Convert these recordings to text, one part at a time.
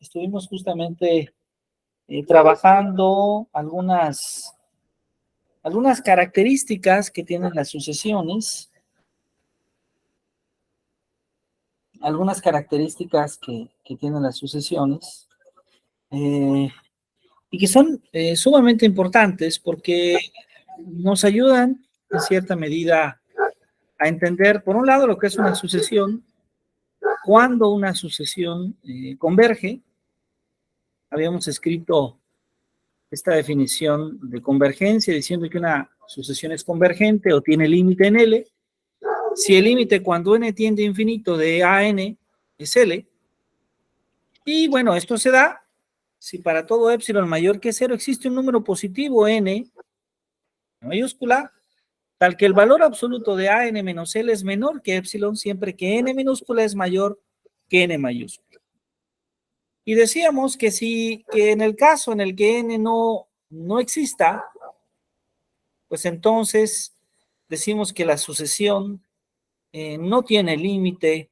estuvimos justamente trabajando algunas características que tienen las sucesiones, que tienen las sucesiones, y que son sumamente importantes porque nos ayudan en cierta medida a entender, por un lado, lo que es una sucesión, cuando una sucesión converge. Habíamos escrito esta definición de convergencia diciendo que una sucesión es convergente o tiene límite en L. Si el límite cuando n tiende a infinito de a n es L, y bueno, esto se da si para todo epsilon mayor que 0 existe un número positivo n mayúscula, tal que el valor absoluto de a n menos L es menor que epsilon siempre que n minúscula es mayor que n mayúscula. Y decíamos que que en el caso en el que n no exista, pues entonces decimos que la sucesión no tiene límite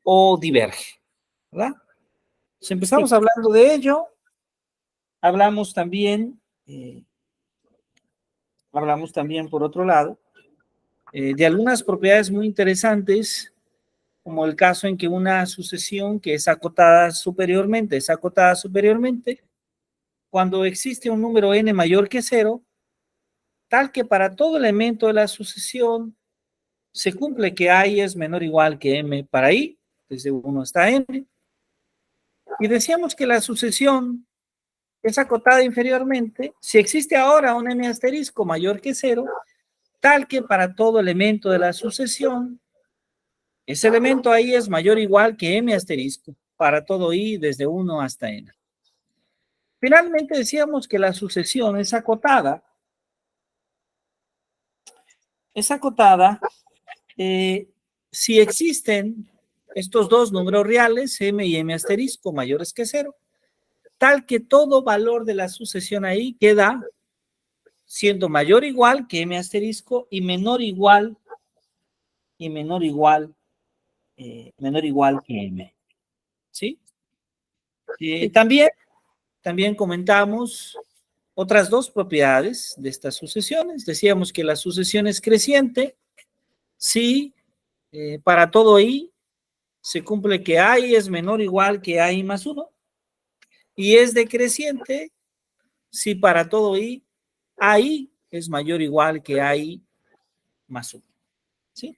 o diverge, ¿verdad? Si empezamos hablando de ello, hablamos también, por otro lado, de algunas propiedades muy interesantes, como el caso en que una sucesión que es acotada superiormente, cuando existe un número n mayor que 0, tal que para todo elemento de la sucesión se cumple que i es menor o igual que m para i, desde 1 hasta n, y decíamos que la sucesión es acotada inferiormente si existe ahora un m asterisco mayor que 0, tal que para todo elemento de la sucesión, ese elemento ahí es mayor o igual que m asterisco, para todo i desde 1 hasta n. Finalmente decíamos que la sucesión es acotada si existen estos dos números reales, m y m asterisco, mayores que 0, tal que todo valor de la sucesión ahí queda siendo mayor o igual que m asterisco y menor o igual que m. ¿Sí? También comentamos otras dos propiedades de estas sucesiones. Decíamos que la sucesión es creciente si para todo i se cumple que i es menor o igual que i más 1, y es decreciente si para todo i es mayor o igual que i más 1. ¿Sí?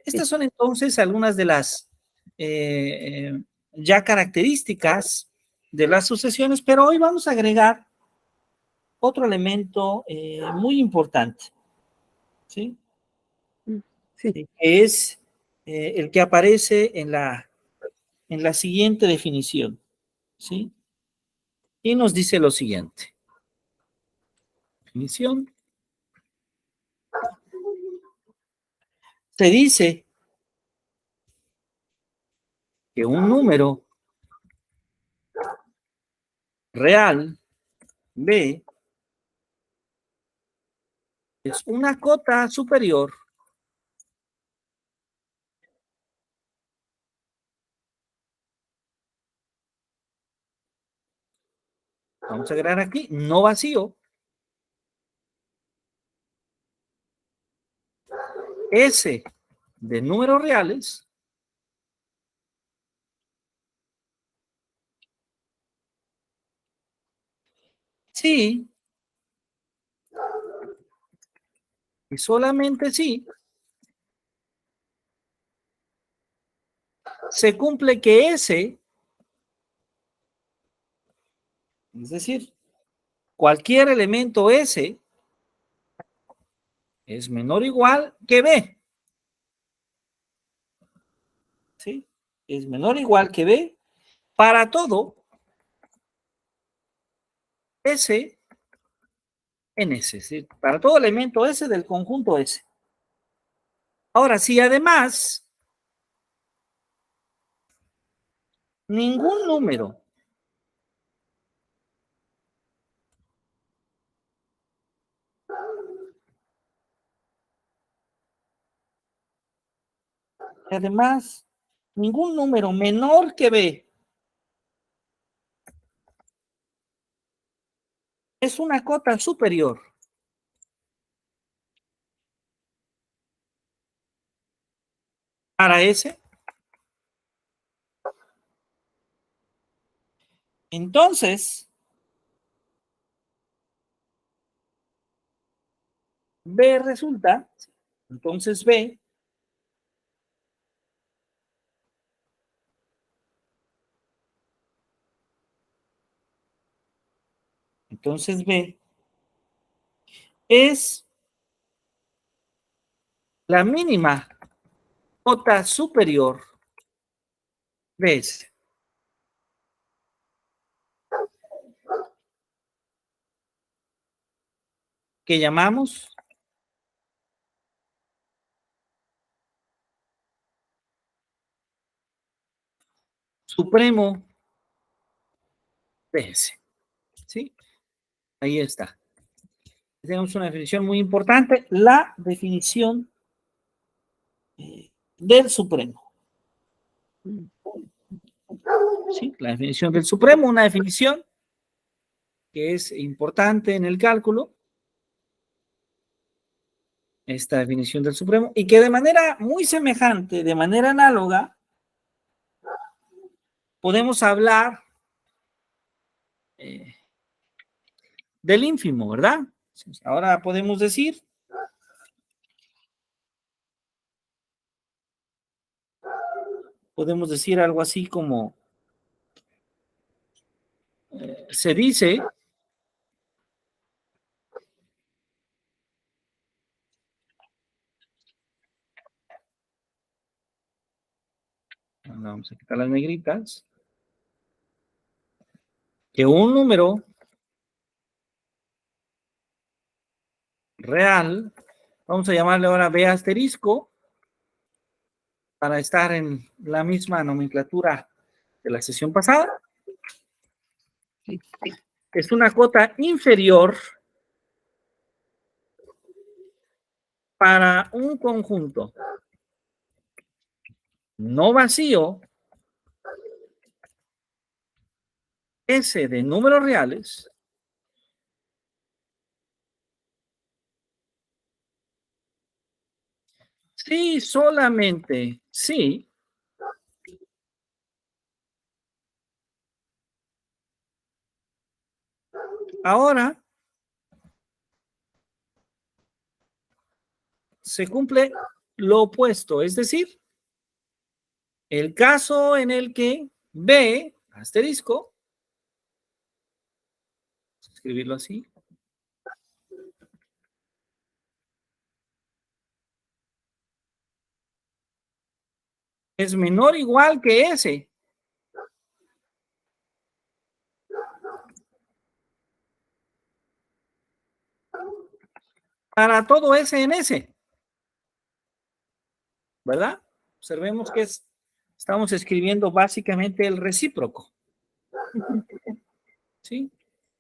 Estas son entonces algunas de las ya características de las sucesiones, pero hoy vamos a agregar otro elemento muy importante, ¿sí? Sí. Que es el que aparece en la siguiente definición, ¿sí? Y nos dice lo siguiente. Definición. Se dice que un número real B es una cota superior vamos a agregar aquí, no vacío, S de números reales sí, y solamente sí, se cumple que S, es decir, cualquier elemento S es menor o igual que B, ¿sí? Es menor o igual que B para todo S en S, ¿sí? Para todo elemento S del conjunto S. Ahora, si además ningún número menor que B es una cota superior para S, entonces B resulta, entonces B es la mínima cota superior de S, que llamamos supremo de S. ¿Sí? Ahí está. Tenemos una definición muy importante, la definición del supremo. ¿Sí? La definición del supremo, una definición que es importante en el cálculo, esta definición del supremo, y que de manera muy semejante, de manera análoga, podemos hablar del ínfimo, ¿verdad? Ahora podemos decir algo así como se dice vamos a quitar las negritas, que un número real, vamos a llamarle ahora B asterisco, para estar en la misma nomenclatura de la sesión pasada, es una cota inferior para un conjunto no vacío S de números reales sí, solamente sí, ahora se cumple lo opuesto, es decir, el caso en el que B, asterisco, escribirlo así, es menor o igual que S. Para todo S en S, ¿verdad? Observemos que estamos escribiendo básicamente el recíproco. ¿Sí?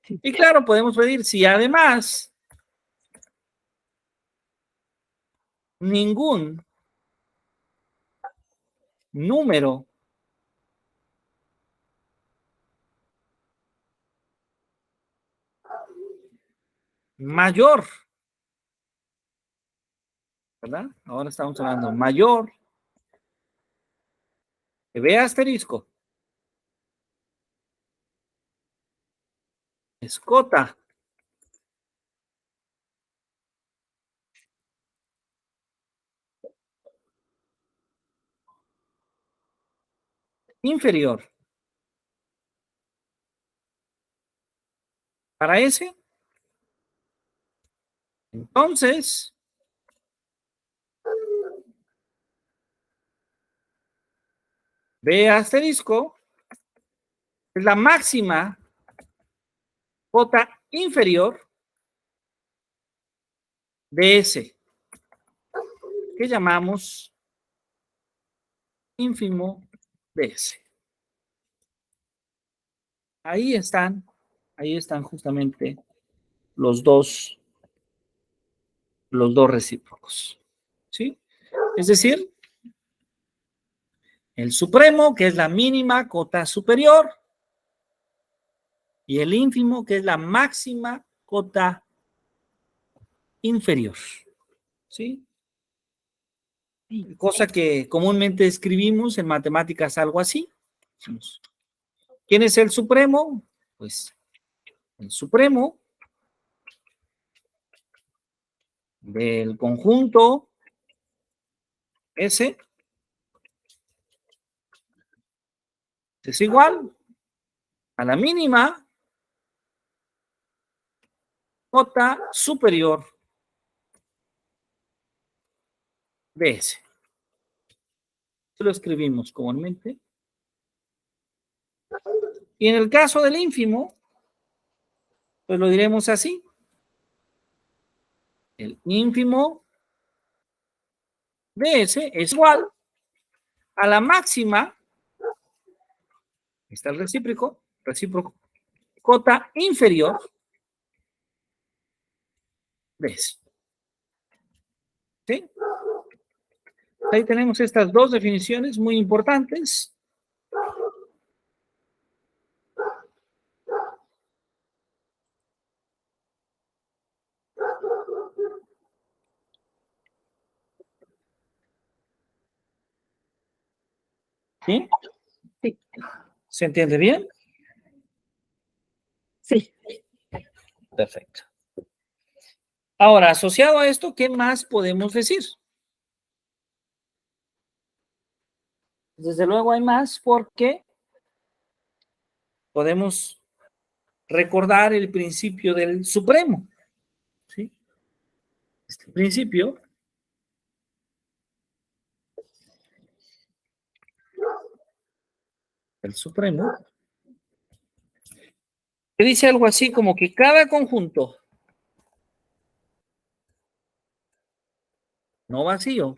Y claro, podemos pedir si además ningún número mayor, ¿verdad? Ahora estamos hablando mayor que B asterisco es cota inferior para S, entonces B asterisco es la máxima cota inferior de S, que llamamos ínfimo de S. Ahí están justamente los dos recíprocos. ¿Sí? Es decir, el supremo, que es la mínima cota superior, y el ínfimo, que es la máxima cota inferior. ¿Sí? Cosa que comúnmente escribimos en matemáticas algo así. ¿Quién es el supremo? Pues el supremo del conjunto S es igual a la mínima cota superior de S. Lo escribimos comúnmente. Y en el caso del ínfimo, pues lo diremos así. El ínfimo de S es igual a la máxima, está el recíproco, cota inferior de S. ¿Sí? Ahí tenemos estas dos definiciones muy importantes. ¿Sí? Sí. ¿Se entiende bien? Sí. Perfecto. Ahora, asociado a esto, ¿qué más podemos decir? Desde luego hay más porque podemos recordar el principio del supremo. ¿Sí? Este principio del supremo que dice algo así como que cada conjunto no vacío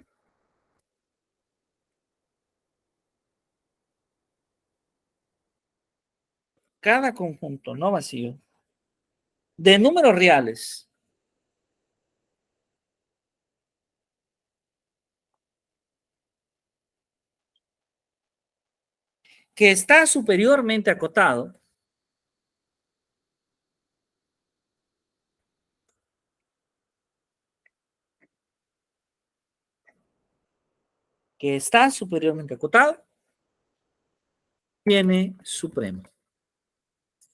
de números reales que está superiormente acotado tiene supremo.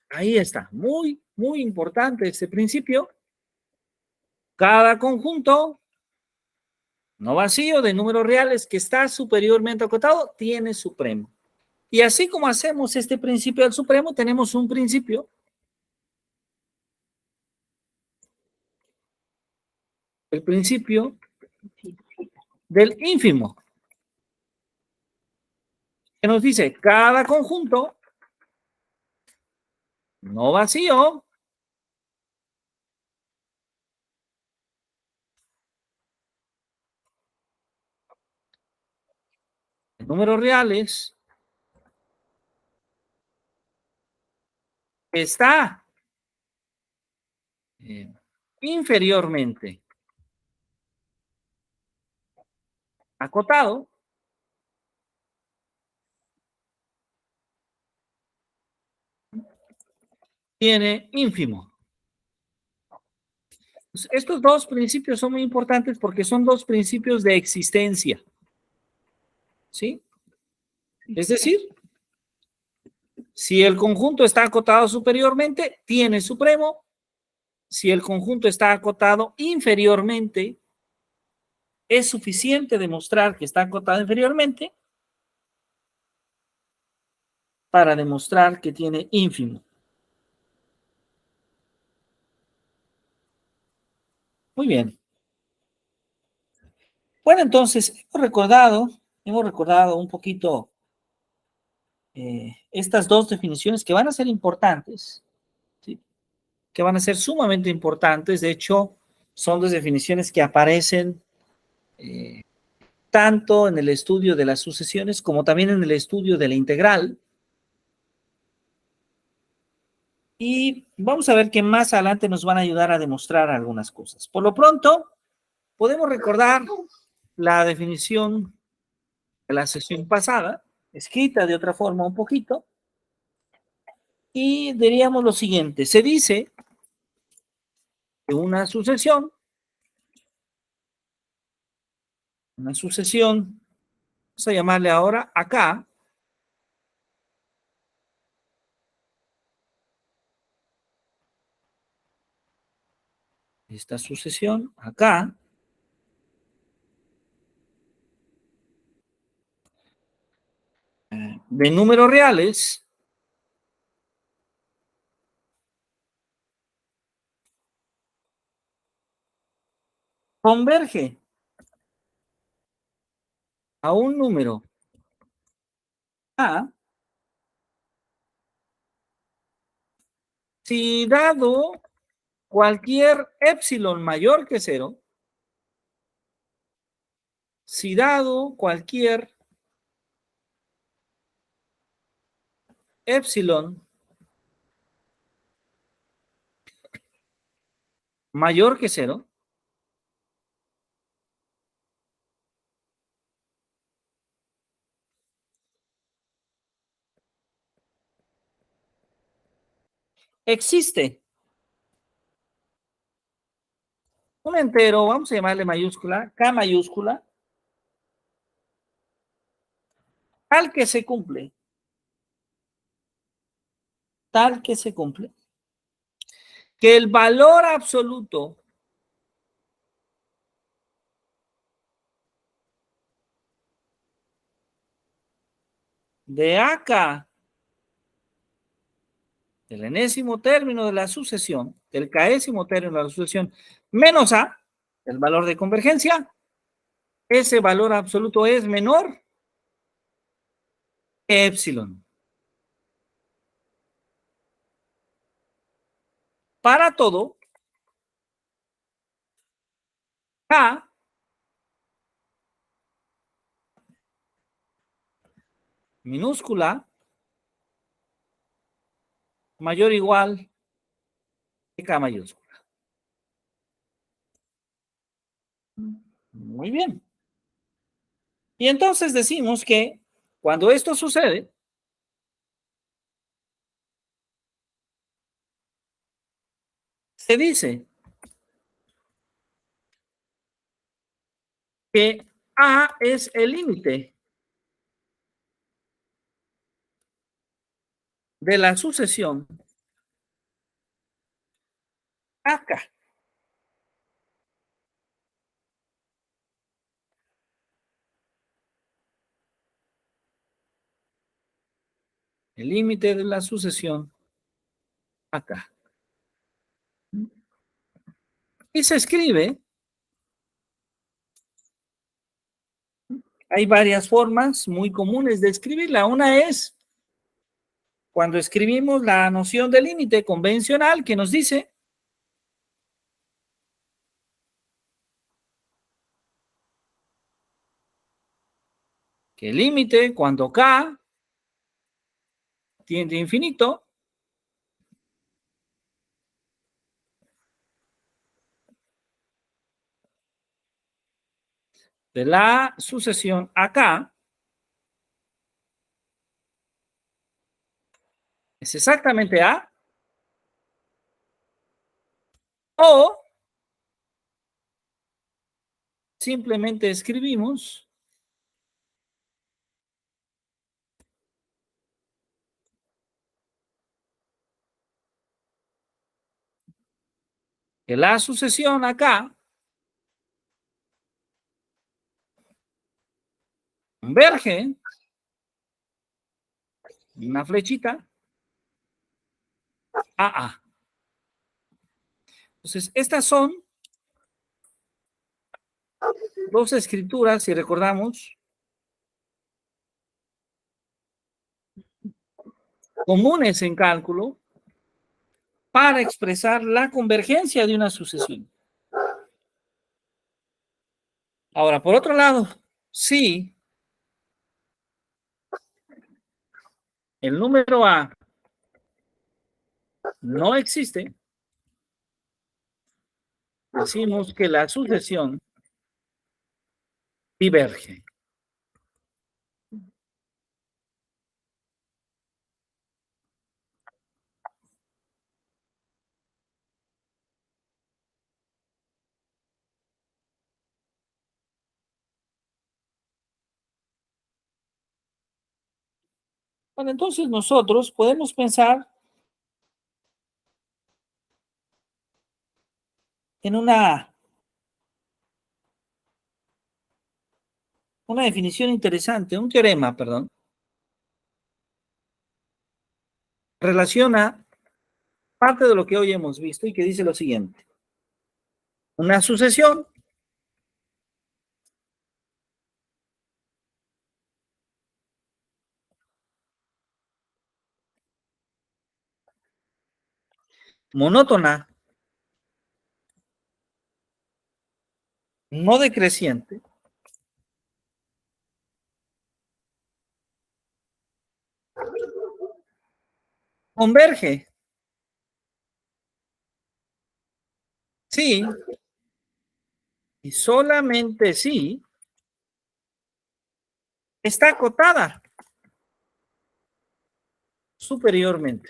Ahí está, muy, muy importante este principio. Cada conjunto no vacío de números reales que está superiormente acotado tiene supremo. Y así como hacemos este principio del supremo, tenemos un principio el principio del ínfimo, que nos dice cada conjunto no vacío de números reales que está inferiormente acotado tiene ínfimo. Estos dos principios son muy importantes porque son dos principios de existencia. ¿Sí? Es decir, si el conjunto está acotado superiormente, tiene supremo. Si el conjunto está acotado inferiormente, es suficiente demostrar que está acotado inferiormente para demostrar que tiene ínfimo. Muy bien. Bueno, entonces, hemos recordado un poquito estas dos definiciones que van a ser importantes, ¿sí? Que van a ser sumamente importantes. De hecho, son dos definiciones que aparecen tanto en el estudio de las sucesiones como también en el estudio de la integral. Y vamos a ver que más adelante nos van a ayudar a demostrar algunas cosas. Por lo pronto, podemos recordar la definición de la sesión pasada, escrita de otra forma un poquito, y diríamos lo siguiente. Se dice de una sucesión, vamos a llamarle ahora acá, esta sucesión acá, de números reales, converge a un número A si dado cualquier épsilon mayor que cero, si dado cualquier épsilon mayor que cero, existe un entero, vamos a llamarle mayúscula, K mayúscula, tal que se cumple, tal que se cumple, que el valor absoluto de AK, del enésimo término de la sucesión, del késimo término de la sucesión, menos A, el valor de convergencia, ese valor absoluto es menor que épsilon. Para todo, K minúscula mayor o igual que K mayúscula. Muy bien. Y entonces decimos que cuando esto sucede, se dice que A es el límite de la sucesión AK. El límite de la sucesión AK. Y se escribe, hay varias formas muy comunes de escribirla. Una es cuando escribimos la noción de límite convencional que nos dice que el límite cuando K tiende a infinito de la sucesión AK es exactamente A, o simplemente escribimos que la sucesión acá converge una flechita a A. Entonces, estas son dos escrituras, si recordamos, comunes en cálculo para expresar la convergencia de una sucesión. Ahora, por otro lado, si el número A no existe, decimos que la sucesión diverge. Bueno, entonces nosotros podemos pensar en una definición interesante, un teorema, perdón, relaciona parte de lo que hoy hemos visto y que dice lo siguiente. Una sucesión monótona, no decreciente, converge, sí, y solamente sí, está acotada superiormente.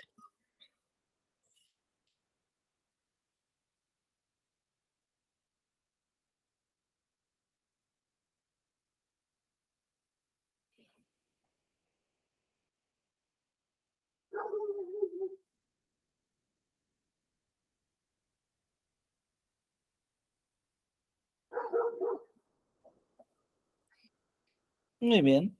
Muy bien.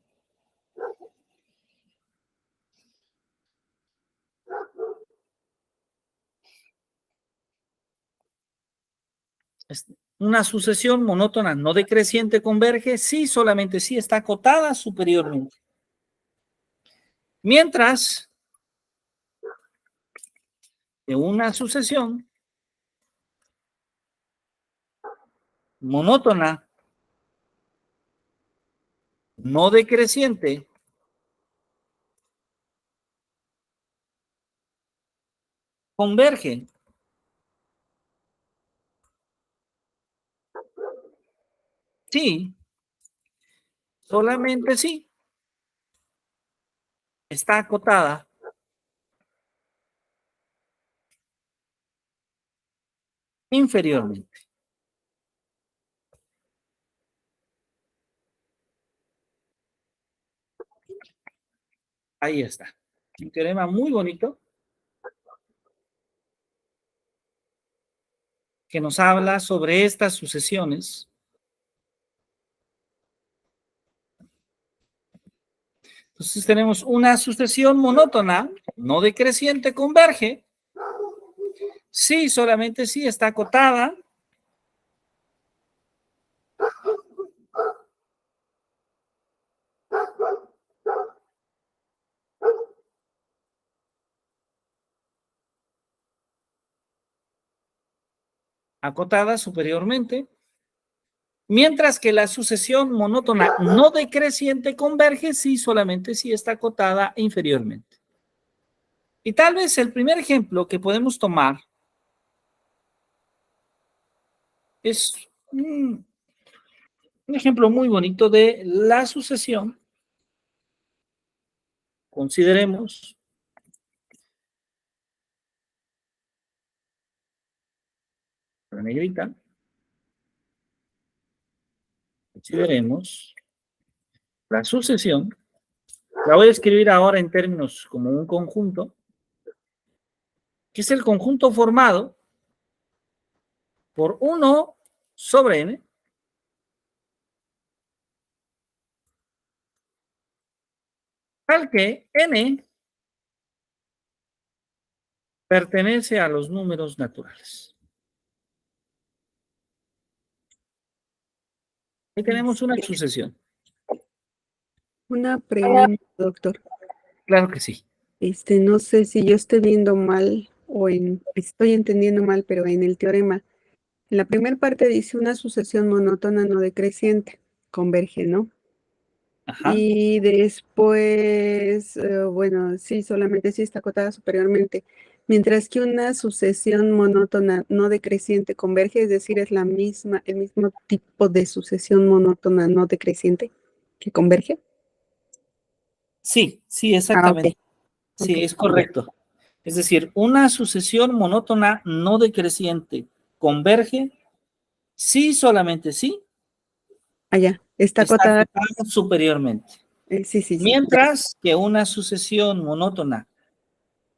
Una sucesión monótona no decreciente converge sí, solamente sí, está acotada superiormente. Mientras que una sucesión monótona no decreciente converge. Sí, solamente sí, está acotada inferiormente. Ahí está. Un teorema muy bonito que nos habla sobre estas sucesiones. Entonces tenemos una sucesión monótona, no decreciente, converge. Sí, solamente sí, está acotada. Acotada superiormente. Mientras que la sucesión monótona no decreciente converge sí, solamente sí, está acotada inferiormente. Y tal vez el primer ejemplo que podemos tomar es un ejemplo muy bonito de la sucesión. Consideremos la negrita. Consideremos la sucesión. La voy a escribir ahora en términos como un conjunto, que es el conjunto formado por 1 sobre n, al que n pertenece a los números naturales. Ahí tenemos una sucesión. Una pregunta, doctor. Claro que sí. No sé si yo estoy viendo mal o estoy entendiendo mal, pero en el teorema, en la primera parte dice una sucesión monótona no decreciente, converge, ¿no? Ajá. Y después, bueno, sí, solamente sí está acotada superiormente. Mientras que una sucesión monótona no decreciente converge, es decir, es el mismo tipo de sucesión monótona no decreciente que converge. Sí, sí, Ah, ok. exactamente. Sí, Ok, es correcto. Es decir, una sucesión monótona no decreciente converge, sí, solamente sí, allá, está está acotada acotada superiormente. Sí. Mientras que una sucesión monótona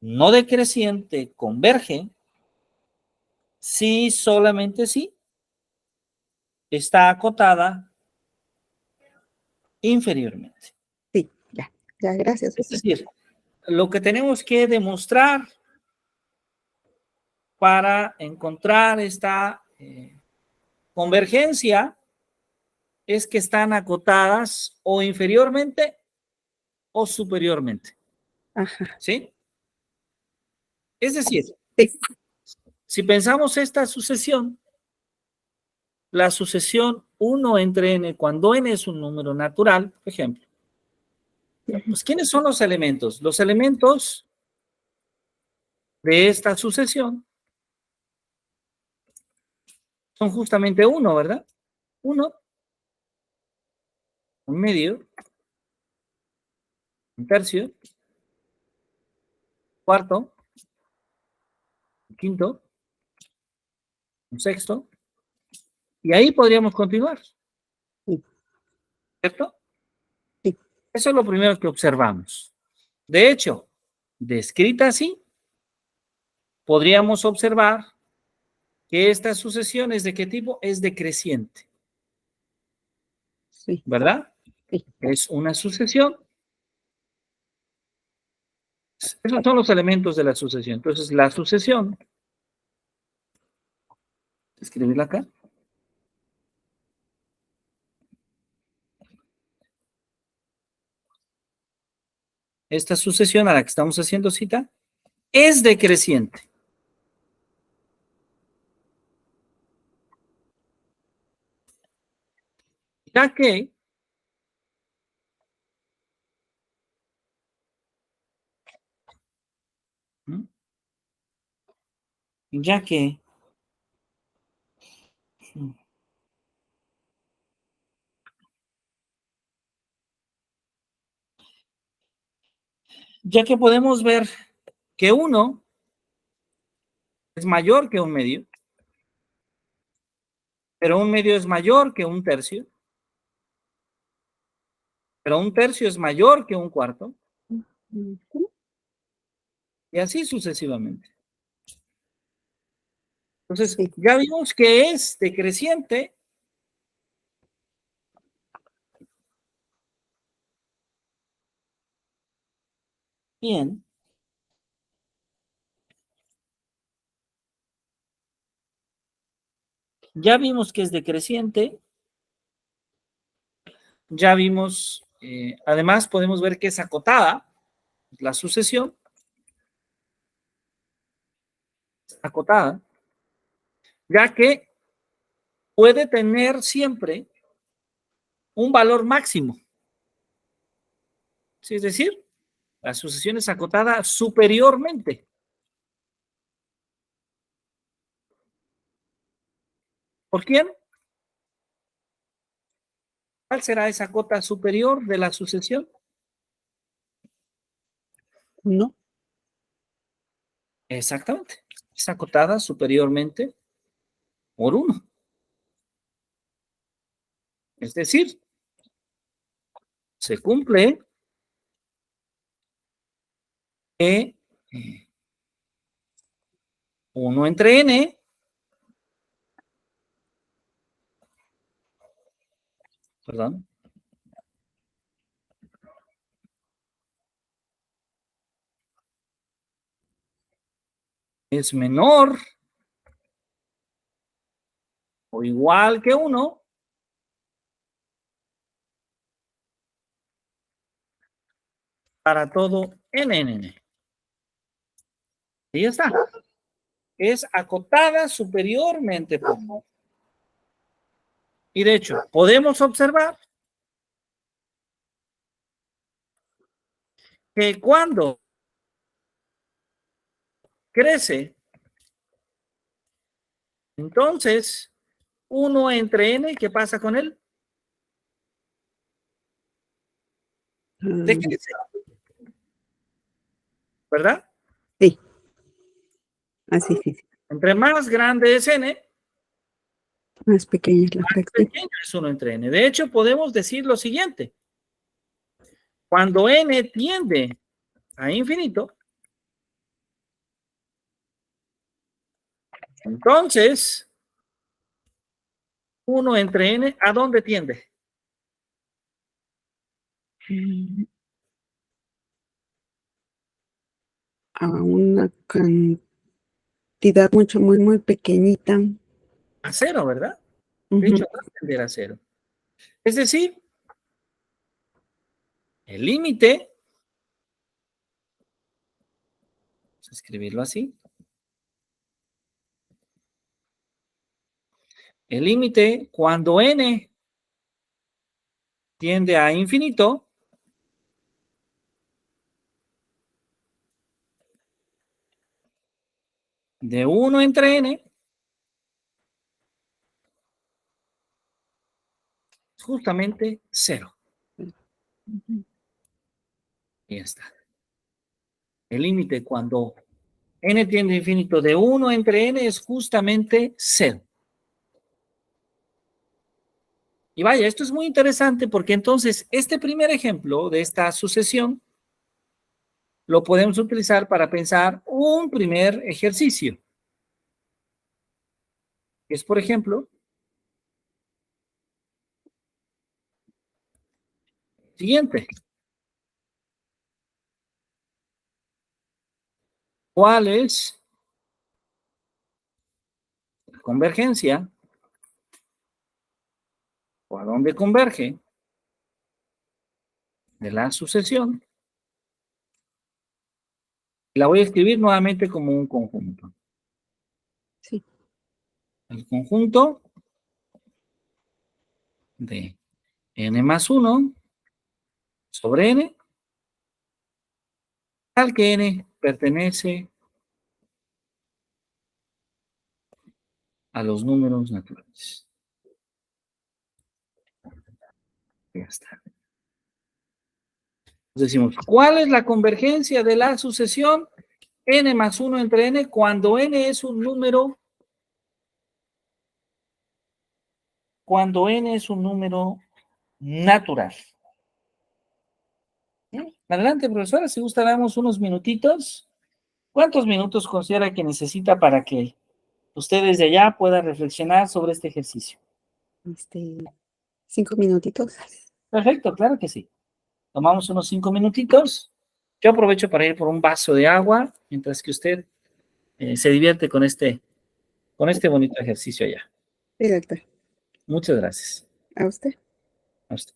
no decreciente converge si solamente si está acotada inferiormente. Sí, ya, gracias. Es decir, lo que tenemos que demostrar para encontrar esta convergencia es que están acotadas o inferiormente o superiormente. Ajá. ¿Sí? Es decir, Sí. si pensamos esta sucesión, la sucesión 1 entre n, cuando n es un número natural, por ejemplo, pues ¿quiénes son los elementos? Los elementos de esta sucesión son justamente 1, ¿verdad? 1, un medio, un tercio, un cuarto, un quinto, un sexto, y ahí podríamos continuar, Sí. ¿cierto? Sí. Eso es lo primero que observamos. De hecho, descrita así, podríamos observar que esta sucesión es de qué tipo? Es decreciente, Sí. ¿verdad? Sí. Es una sucesión. Esos son los elementos de la sucesión. Entonces, la sucesión, escribirla acá. Esta sucesión a la que estamos haciendo cita es decreciente. Ya que ya que podemos ver que 1 es mayor que un medio, pero un medio es mayor que un tercio, pero un tercio es mayor que un cuarto, y así sucesivamente. Entonces, Sí. ya vimos que es decreciente. Bien. Ya vimos que es decreciente. Ya vimos, además podemos ver que es acotada, la sucesión, acotada, ya que puede tener siempre un valor máximo. ¿Sí? Es decir, la sucesión es acotada superiormente. ¿Por quién? ¿Cuál será esa cota superior de la sucesión? No. Exactamente. Es acotada superiormente por 1. Es decir, se cumple que 1 entre n perdón, es menor o igual que 1 para todo n. Y ya está. Es acotada superiormente por 1. Y de hecho, podemos observar que cuando crece, entonces 1 entre n, ¿qué pasa con él? Decrece, ¿verdad? Sí. Así, sí. Entre más grande es n, Más pequeña es la más fracción. pequeño es 1 entre n. De hecho, podemos decir lo siguiente. Cuando n tiende a infinito, entonces 1 entre n, ¿a dónde tiende? A una cantidad muy pequeñita. A cero, ¿verdad? De Ujú. hecho, va a tender a cero. Es decir, el límite, vamos a escribirlo así, el límite cuando n tiende a infinito, de 1 entre n, es justamente cero. Ujú. Y ya está. El límite cuando n tiende a infinito de 1 entre n es justamente cero. Y vaya, esto es muy interesante porque entonces este primer ejemplo de esta sucesión lo podemos utilizar para pensar un primer ejercicio. Es, por ejemplo, siguiente. ¿Cuál es la convergencia o a dónde converge de la sucesión? La voy a escribir nuevamente como un conjunto. Sí. El conjunto de n más 1 sobre n, al que n pertenece a los números naturales. Ya está. Decimos, ¿cuál es la convergencia de la sucesión n más 1 entre n cuando n es un número, natural? ¿Mm? Adelante, profesora, si gusta, damos unos minutitos. ¿Cuántos minutos considera que necesita para que usted desde allá pueda reflexionar sobre este ejercicio? 5 minutitos. Perfecto, claro que sí. Tomamos unos 5 minutitos. Yo aprovecho para ir por un vaso de agua mientras que usted se divierte con este bonito ejercicio allá. Sí, doctor. Muchas gracias. ¿A usted? A usted.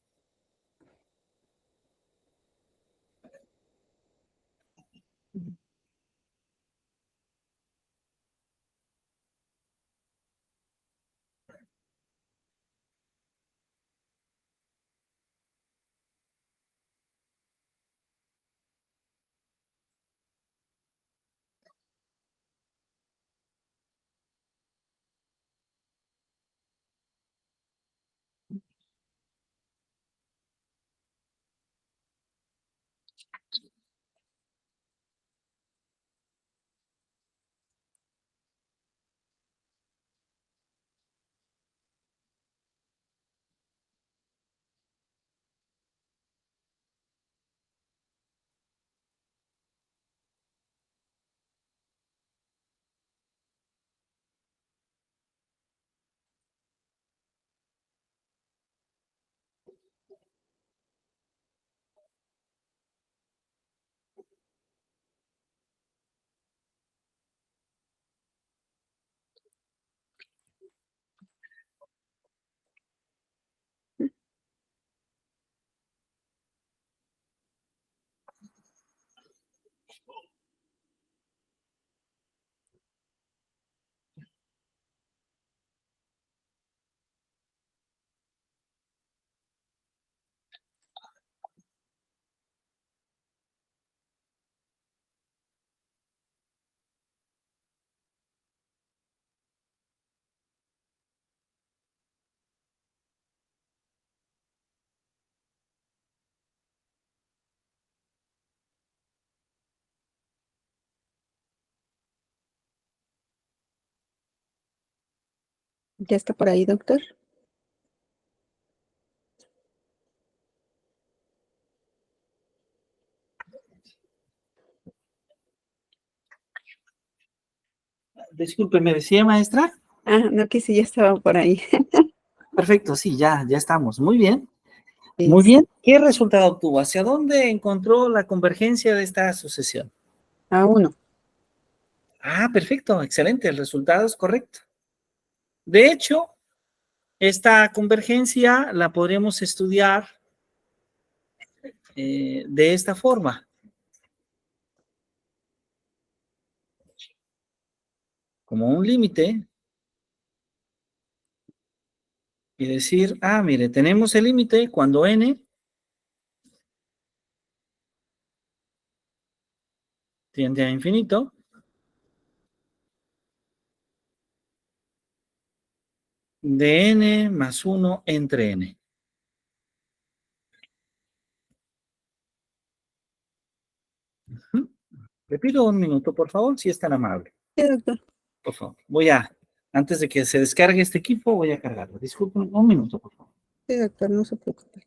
¿Ya está por ahí, doctor? Disculpe, ¿me decía, maestra? No, que sí, ya estaba por ahí. Perfecto, sí, ya estamos. Muy bien. Muy Es bien. ¿Qué resultado obtuvo? ¿Hacia dónde encontró la convergencia de esta sucesión? a uno. Ah, perfecto, excelente, el resultado es correcto. De hecho, esta convergencia la podríamos estudiar de esta forma, como un límite, y decir, mire, tenemos el límite cuando n tiende a infinito, de n más 1 entre n. Le pido un minuto, por favor, si es tan amable. Sí, doctor. Por favor, antes de que se descargue este equipo, voy a cargarlo. Disculpen, un minuto, por favor. Sí, doctor, no se preocupe.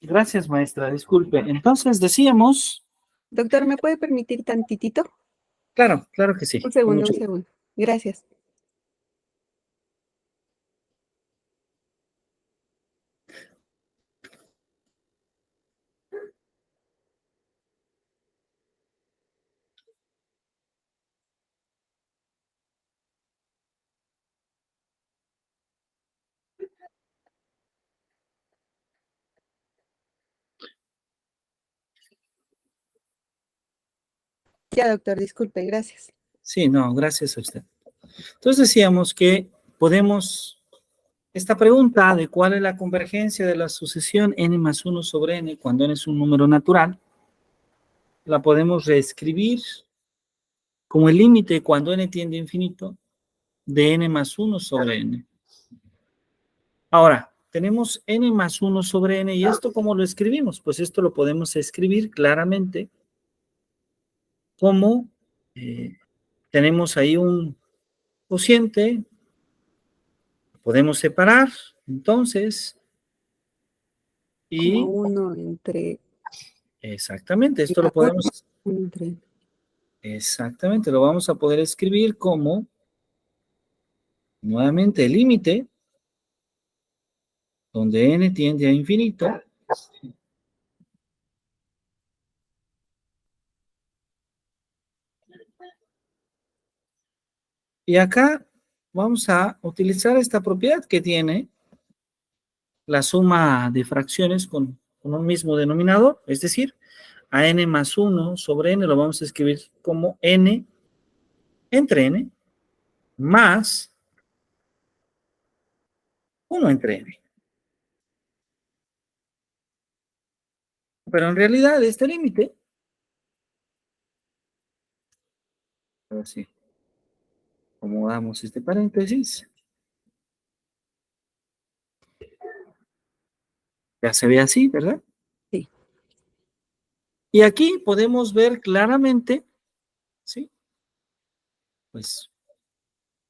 Gracias, maestra, disculpe. Entonces decíamos, Doctor, ¿me puede permitir tantitito? claro que sí, Un con segundo, mucho un gusto. segundo. Gracias. Ya, doctor, disculpe, gracias. Sí, no, gracias a usted. Entonces decíamos que podemos, esta pregunta de cuál es la convergencia de la sucesión n más 1 sobre n cuando n es un número natural, la podemos reescribir como el límite cuando n tiende a infinito de n más 1 sobre n. Ahora, tenemos n más 1 sobre n, ¿y esto cómo lo escribimos? Pues esto lo podemos escribir claramente como tenemos ahí un cociente, podemos separar, entonces, Como y uno entre, exactamente, esto lo la uno, podemos, uno entre. exactamente, lo vamos a poder escribir como, nuevamente, el límite, donde n tiende a infinito, y acá vamos a utilizar esta propiedad que tiene la suma de fracciones con un mismo denominador, es decir, a n más 1 sobre n lo vamos a escribir como n entre n más 1 entre n. Pero en realidad este límite, a ver si acomodamos este paréntesis, ya se ve así, ¿verdad? Sí, Y aquí podemos ver claramente, ¿sí? Pues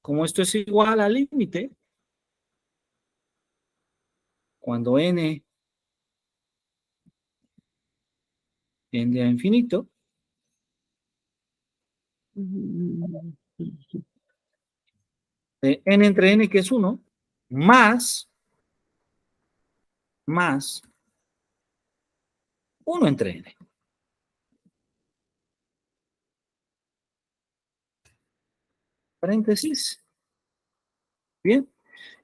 como esto es igual al límite, cuando n tiende a infinito, mm, de n entre n, que es 1, más 1 entre n. Paréntesis. Bien.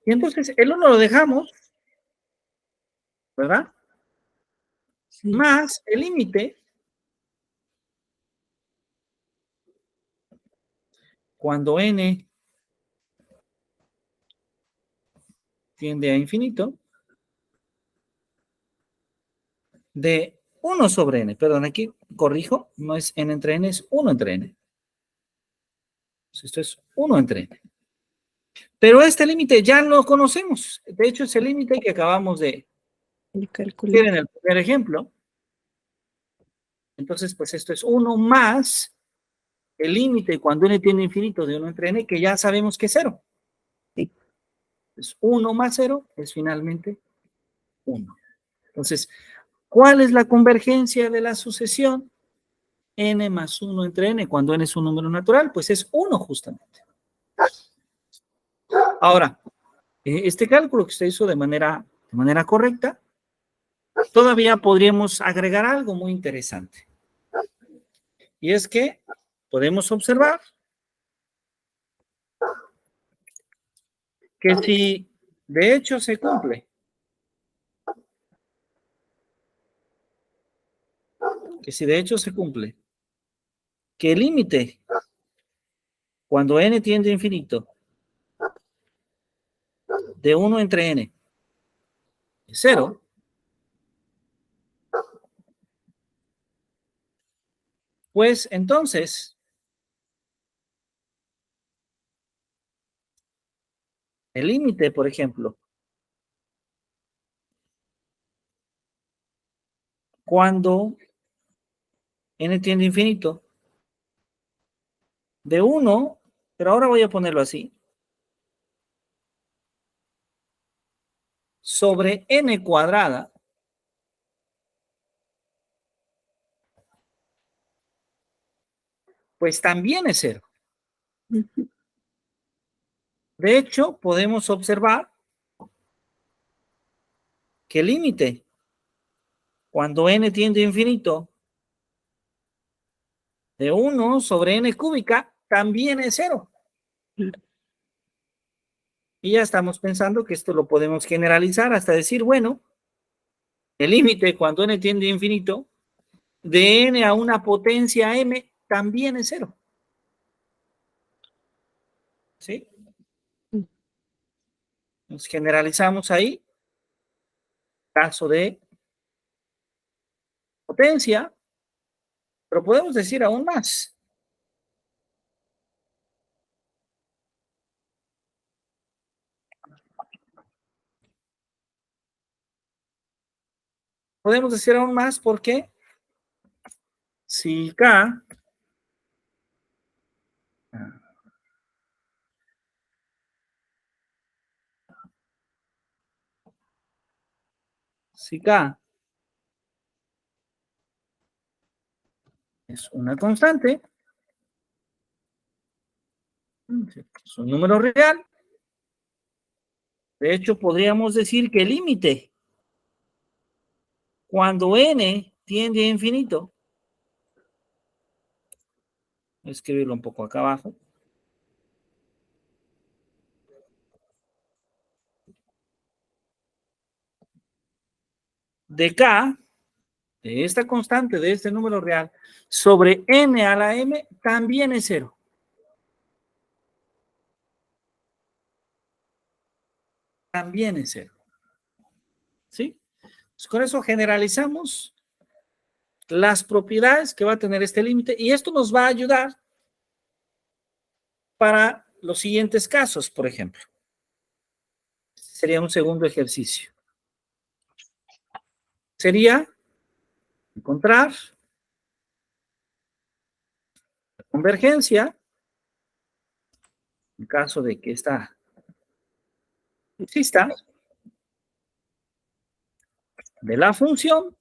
Y entonces el 1 lo dejamos, ¿verdad? sí. Más el límite cuando n tiende a infinito de 1 sobre n. Perdón, aquí corrijo, no es n entre n, es 1 entre n. Esto es 1 entre n. Pero este límite ya lo conocemos. De hecho, es el límite que acabamos de De ver calcular. en el primer ejemplo. Entonces, pues esto es 1 más el límite cuando n tiende a infinito de 1 entre n, que ya sabemos que es 0. Sí. Es 1 más 0 es finalmente 1. Entonces, ¿cuál es la convergencia de la sucesión? N más 1 entre n, cuando n es un número natural, pues es 1 justamente. Ahora, este cálculo que se hizo de manera correcta, todavía podríamos agregar algo muy interesante. Y es que podemos observar que si de hecho se cumple, que el límite cuando n tiende a infinito de 1 entre n es 0, pues entonces el límite, por ejemplo, cuando n tiende a infinito de 1, pero ahora voy a ponerlo así, sobre n cuadrada, pues también es 0. Ujú. De hecho, podemos observar que el límite cuando n tiende a infinito de 1 sobre n cúbica también es 0. Claro. Y ya estamos pensando que esto lo podemos generalizar hasta decir, bueno, el límite cuando n tiende a infinito de n a una potencia m también es 0. ¿Sí? Sí. Nos generalizamos ahí, caso de potencia, pero podemos decir aún más. podemos decir aún más porque si K si K es una constante, es un número real, de hecho podríamos decir que el límite cuando n tiende a infinito, voy a escribirlo un poco acá abajo, de K, de esta constante, de este número real, sobre n a la m, también es cero. También es cero. ¿Sí? Pues con eso generalizamos las propiedades que va a tener este límite y esto nos va a ayudar para los siguientes casos, por ejemplo. Sería un segundo ejercicio. Sería encontrar la convergencia, en caso de que esta exista, de la función,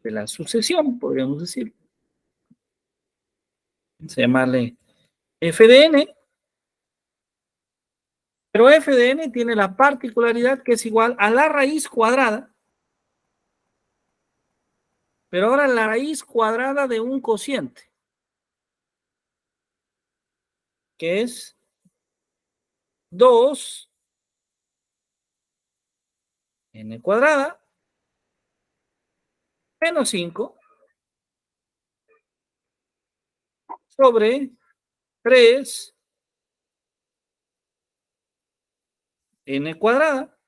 de la sucesión, podríamos decir. Vamos a llamarle f de n, pero f de n tiene la particularidad que es igual a la raíz cuadrada, pero ahora la raíz cuadrada de un cociente, que es 2 n cuadrada menos 5 sobre 3 n cuadrada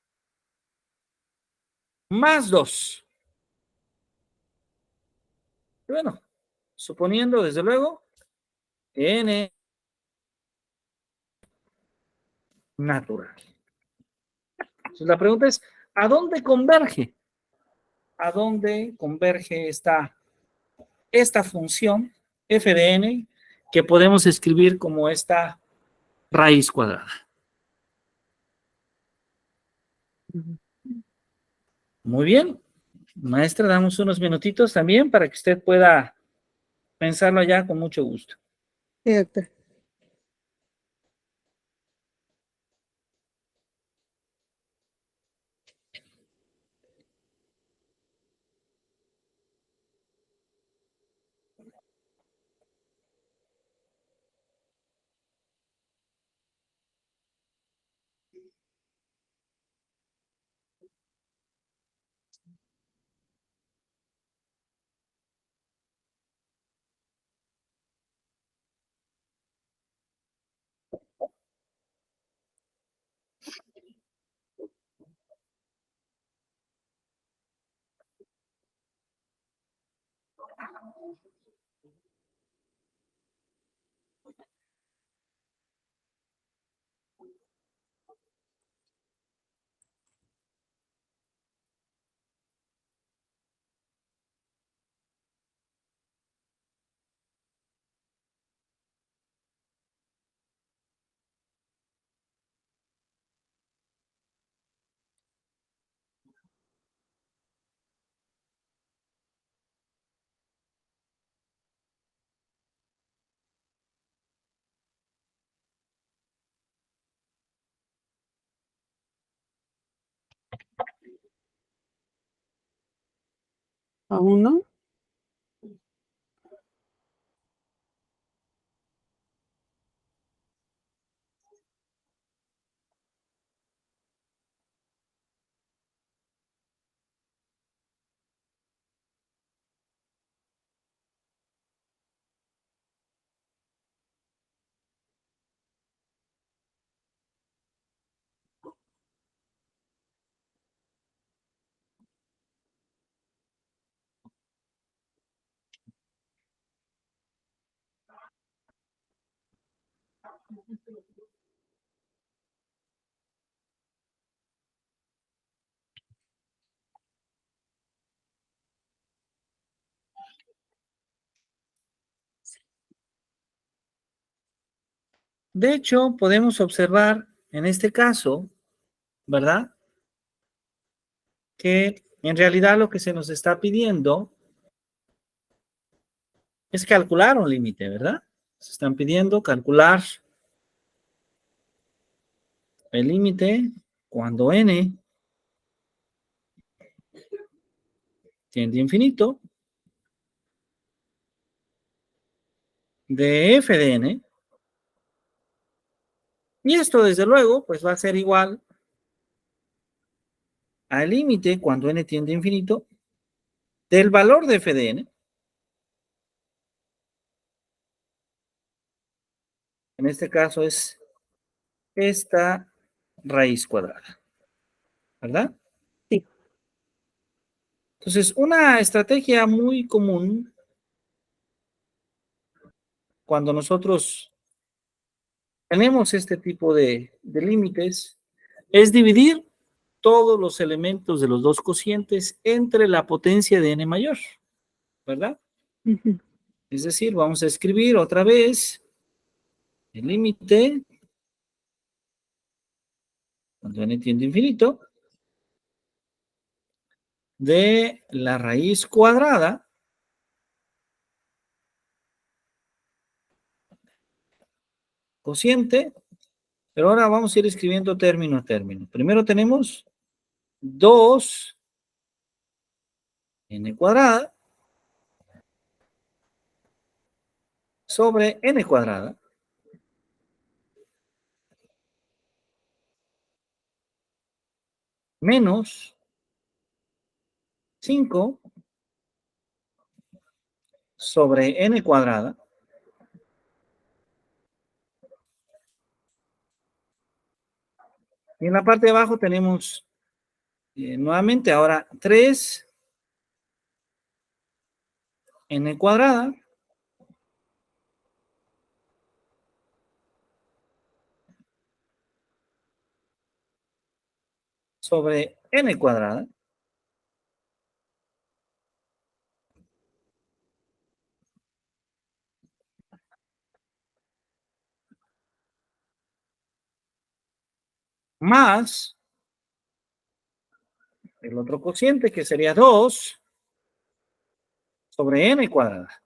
más 2. Y bueno, suponiendo desde luego que n natural. Entonces la pregunta es, ¿a dónde converge? ¿A dónde converge esta función f de n que podemos escribir como esta raíz cuadrada? Muy bien. Maestra, damos unos minutitos también para que usted pueda pensarlo ya con mucho gusto. Sí, doctor. ¿Aún no? De hecho, podemos observar en este caso, ¿verdad? Que en realidad lo que se nos está pidiendo es calcular un límite, ¿verdad? Se están pidiendo calcular el límite cuando n tiende a infinito de f de n. Y esto, desde luego, pues va a ser igual al límite cuando n tiende a infinito del valor de f de n. En este caso es esta raíz cuadrada, ¿verdad? Sí. Entonces, una estrategia muy común cuando nosotros tenemos este tipo de límites es dividir todos los elementos de los dos cocientes entre la potencia de n mayor, ¿verdad? Ujú. Es decir, vamos a escribir otra vez el límite cuando n tiende a infinito de la raíz cuadrada cociente, pero ahora vamos a ir escribiendo término a término. Primero tenemos 2 n cuadrada sobre n cuadrada menos 5 sobre n cuadrada. Y en la parte de abajo tenemos nuevamente ahora 3 n cuadrada sobre n cuadrada más el otro cociente que sería 2 sobre n cuadrada.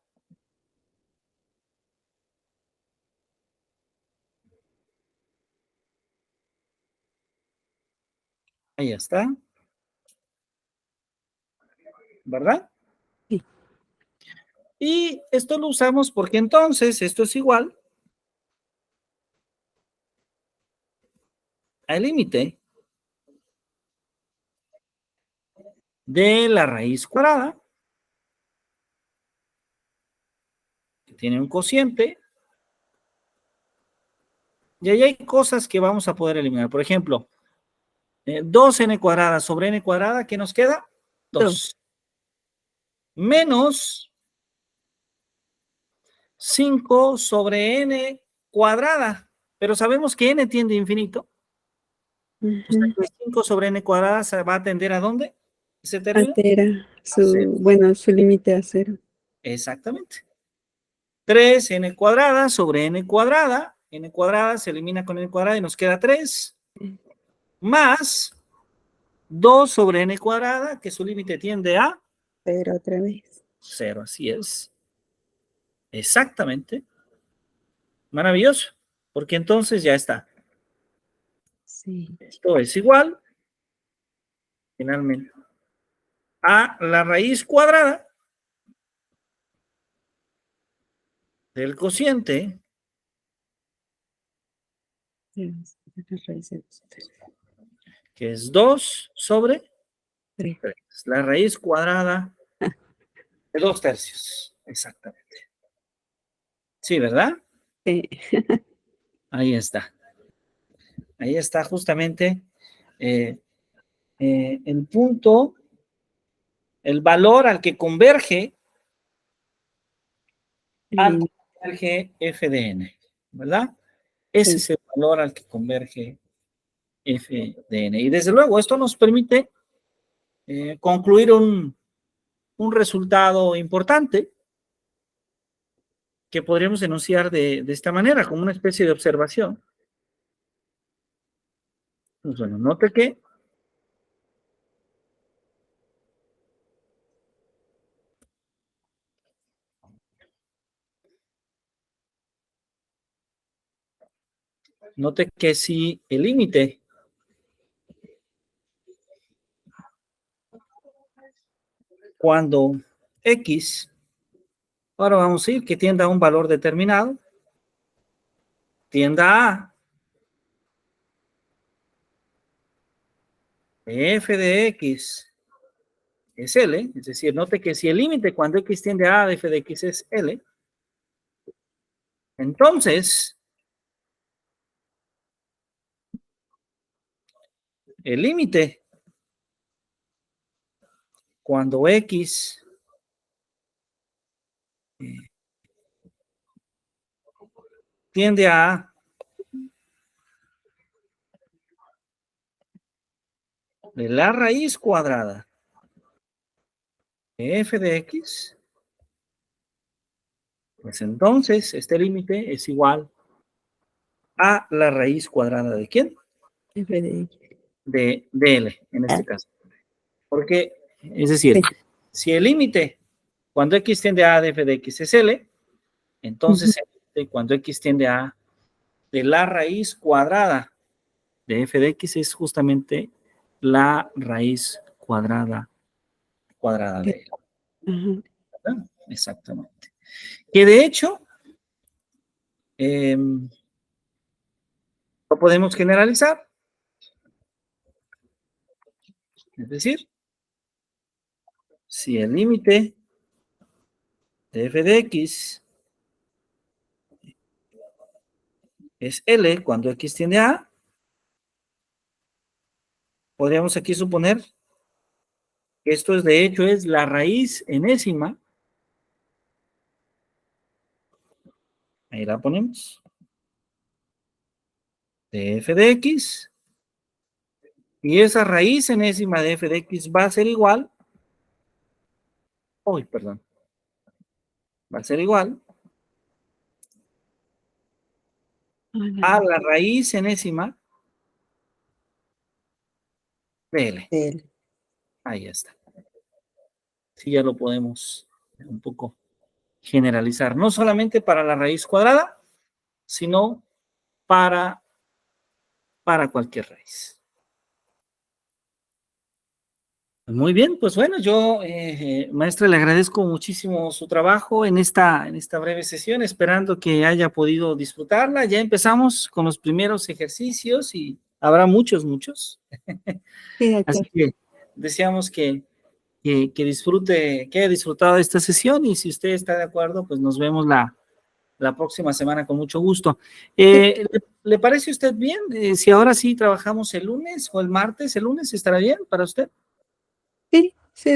Ahí está, ¿verdad? Sí. Y esto lo usamos porque entonces esto es igual al límite de la raíz cuadrada, que tiene un cociente, y ahí hay cosas que vamos a poder eliminar. Por ejemplo, 2n cuadrada sobre n cuadrada, ¿qué nos queda? 2. 2. Menos 5 sobre n cuadrada. Pero sabemos que n tiende a infinito. O sea Ujú. que 5 sobre n cuadrada se va a tender ¿a dónde? ¿Ese término? Altera A 0. su límite a 0. Exactamente. 3n cuadrada sobre n cuadrada. N cuadrada se elimina con n cuadrada y nos queda 3. Más 2 sobre n cuadrada, que su límite tiende a 0 otra vez. 0. Así es. Exactamente. Maravilloso. Porque entonces ya está. Sí. Esto es igual, finalmente, a la raíz cuadrada del cociente, La raíz de 2. que es 2 sobre 3. 3. La raíz cuadrada de 2 tercios. Exactamente. Sí, ¿verdad? Sí. Ahí está. Ahí está justamente eh, el punto, el valor al que converge, f de n, ¿verdad? Ese Sí. es el valor al que converge f de n. Y desde luego, esto nos permite concluir un resultado importante, que podríamos enunciar de esta manera, como una especie de observación. Pues bueno, note que si el límite cuando X, ahora vamos a ir que tienda a un valor determinado, tienda a f de X es L, es decir, note que si el límite cuando X tiende a de f de X es L, entonces el límite cuando X tiende a de la raíz cuadrada de f de X, pues entonces este límite es igual a la raíz cuadrada de ¿quién? F de X. De L, en este caso. Porque, es decir, si el límite cuando X tiende a de f de X es L, entonces el límite cuando X tiende a de la raíz cuadrada de f de X es justamente la raíz cuadrada de L. ¿Verdad? Exactamente. Que de hecho, lo podemos generalizar. Es decir, si el límite de f de X es L cuando X tiende a, podríamos aquí suponer que esto es de hecho es la raíz enésima. Ahí la ponemos. De f de X. Y esa raíz enésima de f de X va a ser igual. Uy, perdón. Va a ser igual a la raíz enésima de L. Ahí está. Sí, ya lo podemos un poco generalizar. No solamente para la raíz cuadrada, sino para cualquier raíz. Muy bien, pues bueno, yo, maestra, le agradezco muchísimo su trabajo en esta breve sesión, esperando que haya podido disfrutarla. Ya empezamos con los primeros ejercicios y habrá muchos. Sí, Así que deseamos que disfrute, que haya disfrutado de esta sesión y si usted está de acuerdo, pues nos vemos la próxima semana con mucho gusto. ¿Le parece a usted bien? Si ahora sí trabajamos el lunes o el martes, el lunes estará bien para usted. Sí, sí.